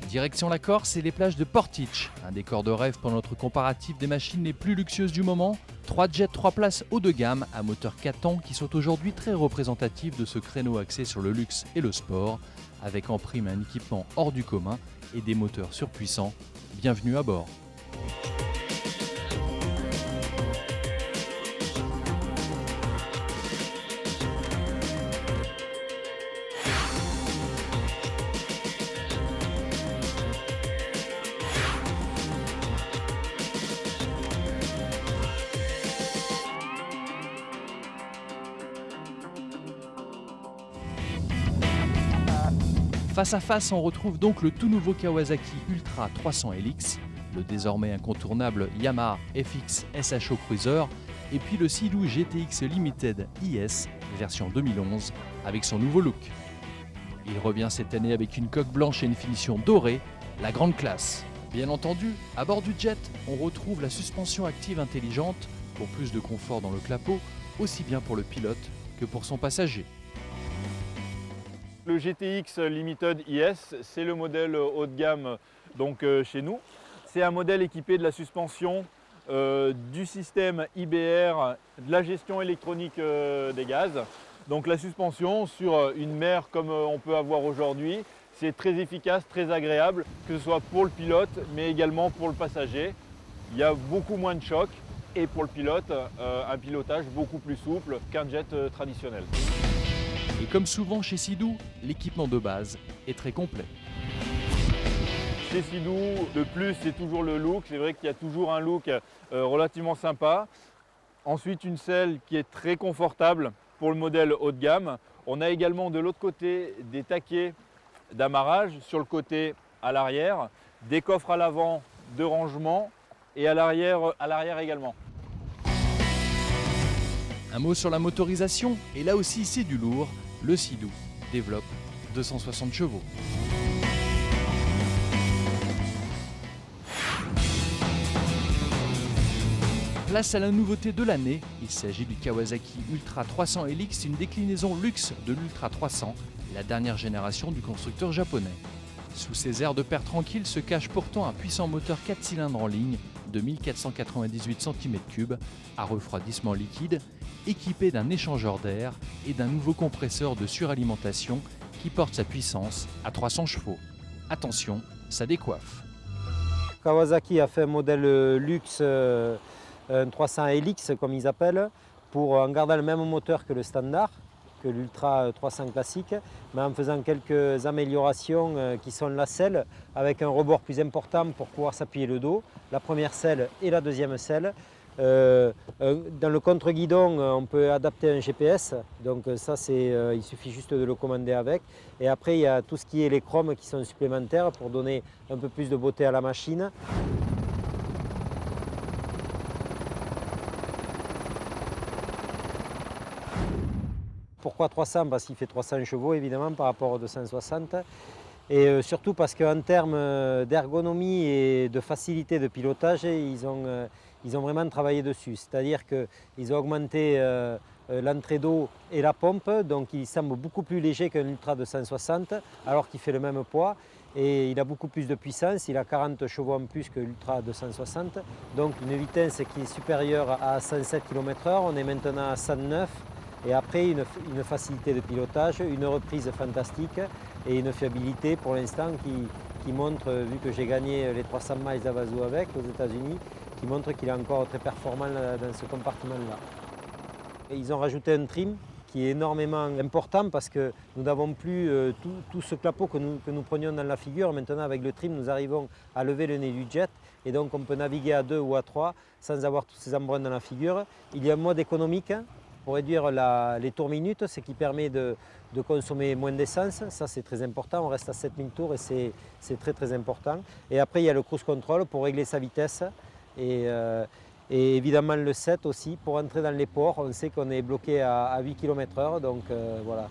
Direction la Corse et les plages de Portich, un décor de rêve pour notre comparatif des machines les plus luxueuses du moment. 3 jets 3 places haut de gamme à moteur 4 ans qui sont aujourd'hui très représentatifs de ce créneau axé sur le luxe et le sport, avec en prime un équipement hors du commun et des moteurs surpuissants. Bienvenue à bord. Face à face, on retrouve donc le tout nouveau Kawasaki Ultra 300 LX, le désormais incontournable Yamaha FX SHO Cruiser et puis le Sea-Doo GTX Limited IS version 2011 avec son nouveau look. Il revient cette année avec une coque blanche et une finition dorée, la grande classe. Bien entendu, à bord du jet, on retrouve la suspension active intelligente pour plus de confort dans le clapot, aussi bien pour le pilote que pour son passager. Le GTX Limited IS, c'est le modèle haut de gamme donc, chez nous. C'est un modèle équipé de la suspension, du système IBR, de la gestion électronique des gaz. Donc la suspension sur une mer comme on peut avoir aujourd'hui, c'est très efficace, très agréable, que ce soit pour le pilote mais également pour le passager. Il y a beaucoup moins de choc et pour le pilote, un pilotage beaucoup plus souple qu'un jet traditionnel. Et comme souvent chez Sea-Doo, l'équipement de base est très complet. Chez Sea-Doo, le plus c'est toujours le look. C'est vrai qu'il y a toujours un look relativement sympa. Ensuite, une selle qui est très confortable pour le modèle haut de gamme. On a également de l'autre côté des taquets d'amarrage sur le côté à l'arrière, des coffres à l'avant de rangement et à l'arrière également. Un mot sur la motorisation, et là aussi c'est du lourd, le Sea-Doo développe 260 chevaux. Place à la nouveauté de l'année, il s'agit du Kawasaki Ultra 300 LX, une déclinaison luxe de l'Ultra 300, la dernière génération du constructeur japonais. Sous ces airs de père tranquille se cache pourtant un puissant moteur 4 cylindres en ligne de 1498 cm3 à refroidissement liquide, équipé d'un échangeur d'air et d'un nouveau compresseur de suralimentation qui porte sa puissance à 300 chevaux. Attention, ça décoiffe. Kawasaki a fait un modèle luxe, un 300 LX comme ils appellent, en gardant le même moteur que le standard, que l'Ultra 300 classique, mais en faisant quelques améliorations qui sont la selle avec un rebord plus important pour pouvoir s'appuyer le dos, la première selle et la deuxième selle. Dans le contre-guidon, on peut adapter un GPS, donc ça il suffit juste de le commander avec. Et après, il y a tout ce qui est les chromes qui sont supplémentaires pour donner un peu plus de beauté à la machine. Pourquoi 300? Parce qu'il fait 300 chevaux évidemment par rapport aux 260. Et surtout parce qu'en termes d'ergonomie et de facilité de pilotage, ils ont vraiment travaillé dessus. C'est-à-dire qu'ils ont augmenté l'entrée d'eau et la pompe, donc il semble beaucoup plus léger qu'un Ultra 260, alors qu'il fait le même poids. Et il a beaucoup plus de puissance, il a 40 chevaux en plus que l'Ultra 260. Donc une vitesse qui est supérieure à 107 km/h, on est maintenant à 109. Et après, une facilité de pilotage, une reprise fantastique et une fiabilité pour l'instant qui montre, vu que j'ai gagné les 300 miles d'Havasu avec aux États-Unis, qui montre qu'il est encore très performant dans ce compartiment-là. Ils ont rajouté un trim qui est énormément important parce que nous n'avons plus tout ce clapot que nous prenions dans la figure. Maintenant, avec le trim, nous arrivons à lever le nez du jet et donc on peut naviguer à 2 ou à 3 sans avoir tous ces embruns dans la figure. Il y a un mode économique pour réduire les tours minutes, ce qui permet de consommer moins d'essence. Ça, c'est très important. On reste à 7000 tours et c'est très très important. Et après, il y a le cruise control pour régler sa vitesse. Et évidemment le 7 aussi. Pour entrer dans les ports, on sait qu'on est bloqué à 8 km/h. Donc voilà.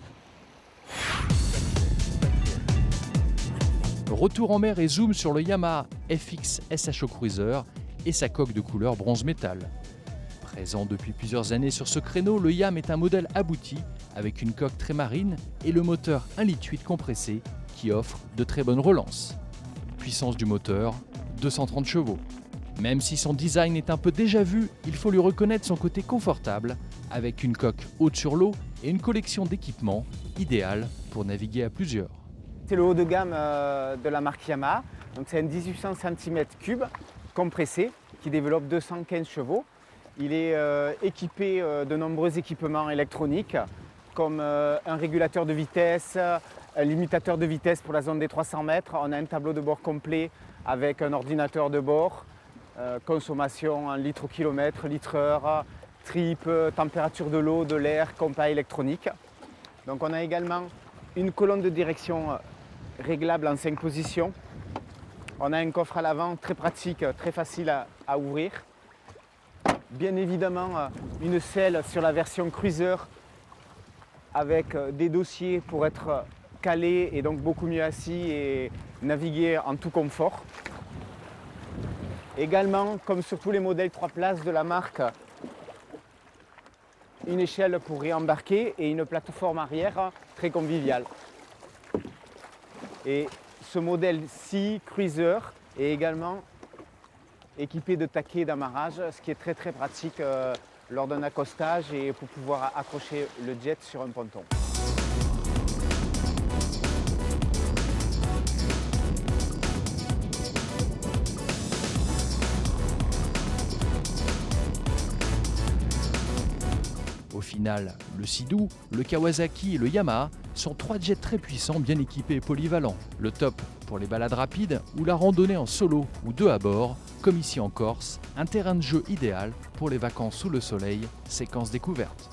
Retour en mer et zoom sur le Yamaha FX SHO Cruiser et sa coque de couleur bronze métal. Présent depuis plusieurs années sur ce créneau, le YAM est un modèle abouti avec une coque très marine et le moteur 1,8 litre compressé qui offre de très bonnes relances. puissance du moteur, 230 chevaux. Même si son design est un peu déjà vu, il faut lui reconnaître son côté confortable, avec une coque haute sur l'eau et une collection d'équipements idéale pour naviguer à plusieurs. C'est le haut de gamme de la marque Yamaha. C'est un 1800 cm3 compressé qui développe 215 chevaux. Il est équipé de nombreux équipements électroniques comme un régulateur de vitesse, un limitateur de vitesse pour la zone des 300 mètres. On a un tableau de bord complet avec un ordinateur de bord, consommation en litres au kilomètre, litre-heure, trip, température de l'eau, de l'air, compas électronique. Donc on a également une colonne de direction réglable en 5 positions. On a un coffre à l'avant très pratique, très facile à ouvrir. Bien évidemment, une selle sur la version cruiser avec des dossiers pour être calé et donc beaucoup mieux assis et naviguer en tout confort. Également, comme sur tous les modèles 3 places de la marque, une échelle pour réembarquer et une plateforme arrière très conviviale. Et ce modèle-ci, Cruiser, est également équipé de taquets d'amarrage, ce qui est très pratique lors d'un accostage et pour pouvoir accrocher le jet sur un ponton. Au final, le Sea-Doo, le Kawasaki et le Yamaha sont 3 jets très puissants, bien équipés et polyvalents. Le top pour les balades rapides ou la randonnée en solo ou 2 à bord, comme ici en Corse, un terrain de jeu idéal pour les vacances sous le soleil, séquence découverte.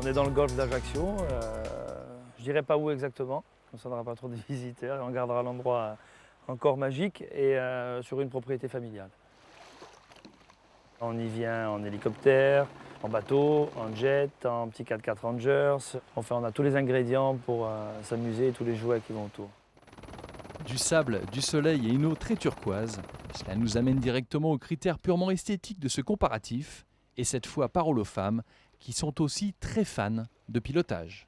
On est dans le golfe d'Ajaccio, je dirais pas où exactement, comme ça on n'aura pas trop de visiteurs et on gardera l'endroit encore magique et sur une propriété familiale. On y vient en hélicoptère, en bateau, en jet, en petit 4x4 Rangers. Enfin, on a tous les ingrédients pour s'amuser et tous les jouets qui vont autour. Du sable, du soleil et une eau très turquoise, cela nous amène directement aux critères purement esthétiques de ce comparatif. Et cette fois, parole aux femmes qui sont aussi très fans de pilotage.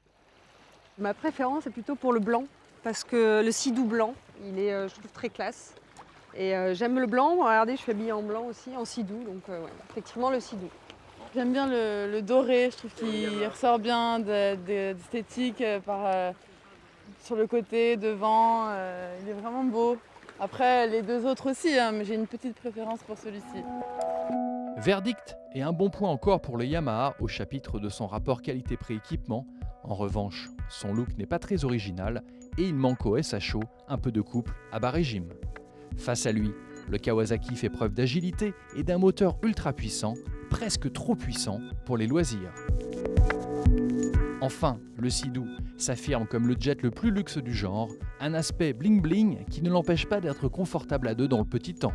Ma préférence est plutôt pour le blanc, parce que le Sea-Doo blanc, il est, je trouve, très classe. Et j'aime le blanc. Regardez, je suis habillée en blanc aussi, en Sea-Doo, donc ouais, effectivement le Sea-Doo. J'aime bien le doré, je trouve qu'il ressort bien d'esthétique sur le côté, devant, il est vraiment beau. Après, les deux autres aussi, hein, mais j'ai une petite préférence pour celui-ci. Verdict et un bon point encore pour le Yamaha au chapitre de son rapport qualité-prix-équipement. En revanche, son look n'est pas très original et il manque au SHO un peu de couple à bas régime. Face à lui, le Kawasaki fait preuve d'agilité et d'un moteur ultra puissant, presque trop puissant pour les loisirs. Enfin, le Sea-Doo s'affirme comme le jet le plus luxe du genre, un aspect bling-bling qui ne l'empêche pas d'être confortable à deux dans le petit temps.